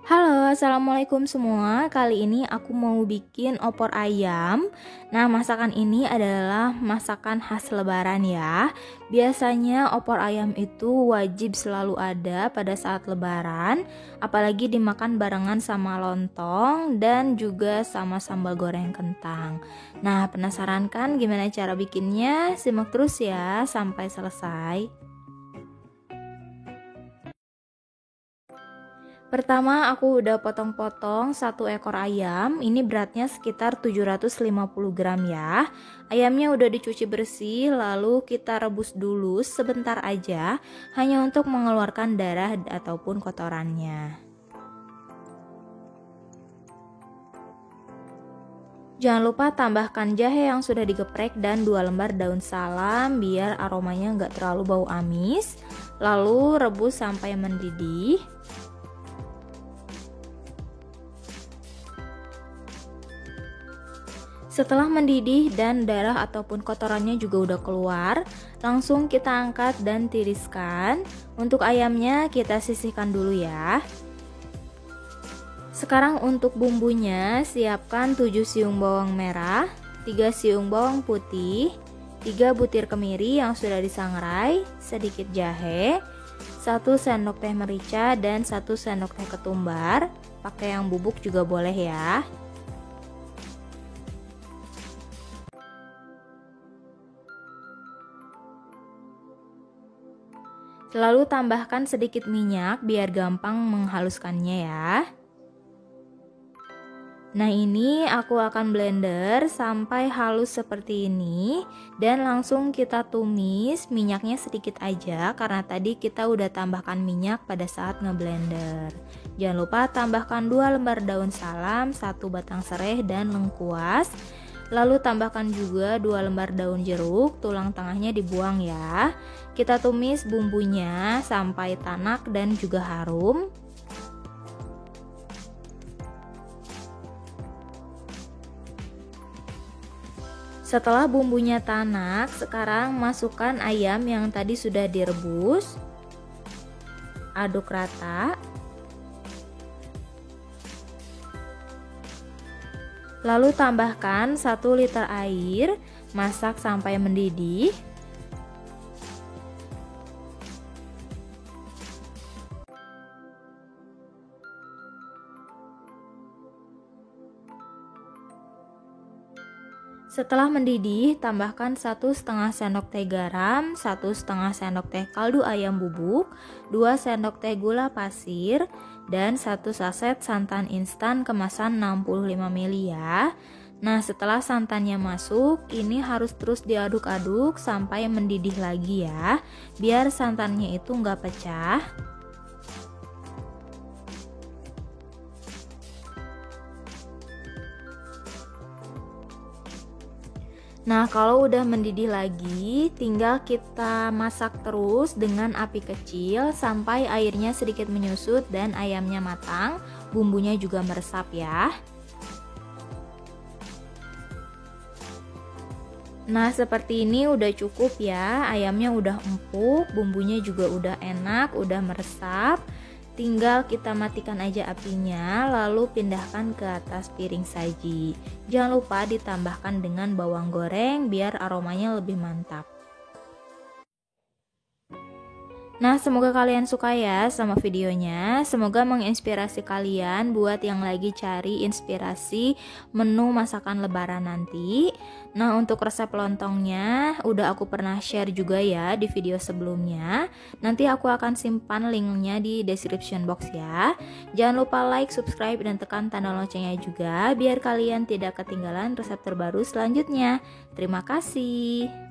Halo, assalamualaikum semua. Kali ini aku mau bikin opor ayam. Nah, masakan ini adalah masakan khas Lebaran ya. Biasanya opor ayam itu wajib selalu ada pada saat Lebaran, apalagi dimakan barengan sama lontong dan juga sama sambal goreng kentang. Nah, penasaran kan gimana cara bikinnya? Simak terus ya sampai selesai. Pertama aku udah potong-potong satu ekor ayam. Ini beratnya sekitar 750 gram ya. Ayamnya udah dicuci bersih, lalu kita rebus dulu sebentar aja, hanya untuk mengeluarkan darah ataupun kotorannya. Jangan lupa tambahkan jahe yang sudah digeprek dan 2 lembar daun salam biar aromanya nggak terlalu bau amis. Lalu rebus sampai mendidih. Setelah mendidih dan darah ataupun kotorannya juga udah keluar, langsung kita angkat dan tiriskan. Untuk ayamnya kita sisihkan dulu ya. Sekarang untuk bumbunya, siapkan 7 siung bawang merah, 3 siung bawang putih, 3 butir kemiri yang sudah disangrai, sedikit jahe, 1 sendok teh merica dan 1 sendok teh ketumbar. Pakai yang bubuk juga boleh ya. Lalu tambahkan sedikit minyak biar gampang menghaluskannya ya. Nah, ini aku akan blender sampai halus seperti ini dan langsung kita tumis. Minyaknya sedikit aja karena tadi kita udah tambahkan minyak pada saat ngeblender. Jangan lupa tambahkan 2 lembar daun salam, 1 batang serai dan lengkuas. Lalu tambahkan juga 2 lembar daun jeruk, tulang tengahnya dibuang ya. Kita tumis bumbunya sampai tanak dan juga harum. Setelah bumbunya tanak, sekarang masukkan ayam yang tadi sudah direbus. Aduk rata. Lalu tambahkan 1 liter air, masak sampai mendidih. Setelah mendidih, tambahkan 1,5 sendok teh garam, 1,5 sendok teh kaldu ayam bubuk, 2 sendok teh gula pasir, dan 1 saset santan instan kemasan 65 ml ya. Nah, setelah santannya masuk, ini harus terus diaduk-aduk sampai mendidih lagi ya, biar santannya itu nggak pecah. Nah, kalau udah mendidih lagi, tinggal kita masak terus dengan api kecil sampai airnya sedikit menyusut dan ayamnya matang, bumbunya juga meresap ya. Nah, seperti ini udah cukup ya, ayamnya udah empuk, bumbunya juga udah enak, udah meresap. Tinggal kita matikan aja apinya, lalu pindahkan ke atas piring saji. Jangan lupa ditambahkan dengan bawang goreng biar aromanya lebih mantap. Nah, semoga kalian suka ya sama videonya. Semoga menginspirasi kalian buat yang lagi cari inspirasi menu masakan lebaran nanti. Nah, untuk resep lontongnya udah aku pernah share juga ya di video sebelumnya. Nanti aku akan simpan linknya di description box ya. Jangan lupa like, subscribe, dan tekan tanda loncengnya juga biar kalian tidak ketinggalan resep terbaru selanjutnya. Terima kasih.